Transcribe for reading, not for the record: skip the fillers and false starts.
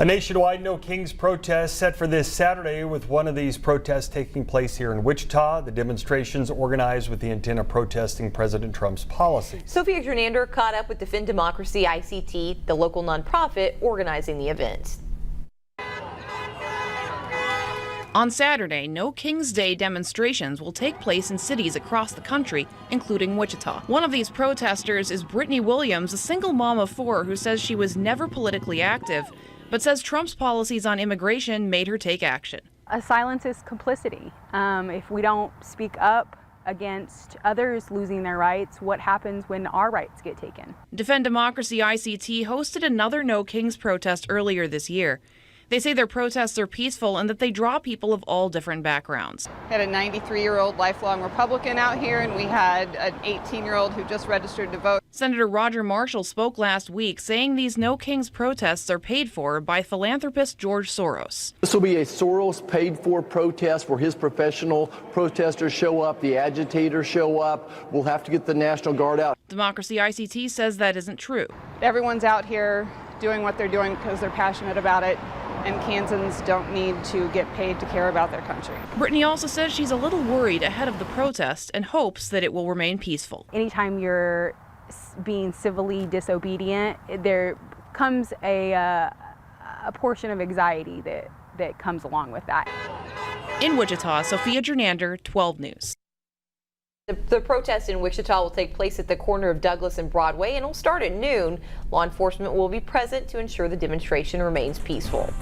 A nationwide No Kings protest set for this Saturday, with one of these protests taking place here in Wichita. The demonstrations organized with the intent of protesting President Trump's policies. Sophia Jernander caught up with Defend Democracy ICT, the local nonprofit organizing the event. On Saturday, No Kings Day demonstrations will take place in cities across the country, including Wichita. One of these protesters is Brittany Williams, a single mom of 4 who says she was never politically active, but says Trump's policies on immigration made her take action. Silence is complicity. If we don't speak up against others losing their rights, what happens when our rights get taken? Defend Democracy ICT hosted another No Kings protest earlier this year. They say their protests are peaceful and that they draw people of all different backgrounds. We had a 93-year-old lifelong Republican out here, and we had an 18-year-old who just registered to vote. Senator Roger Marshall spoke last week saying these No Kings protests are paid for by philanthropist George Soros. This will be a Soros paid-for protest where his professional protesters show up, the agitators show up. We'll have to get the National Guard out. Democracy ICT says that isn't true. Everyone's out here doing what they're doing because they're passionate about it, and Kansans don't need to get paid to care about their country. Brittany also says she's a little worried ahead of the protest and hopes that it will remain peaceful. Anytime you're being civilly disobedient, there comes a portion of anxiety that comes along with that. In Wichita, Sophia Jernander, 12 News. The protest in Wichita will take place at the corner of Douglas and Broadway and will start at noon. Law enforcement will be present to ensure the demonstration remains peaceful.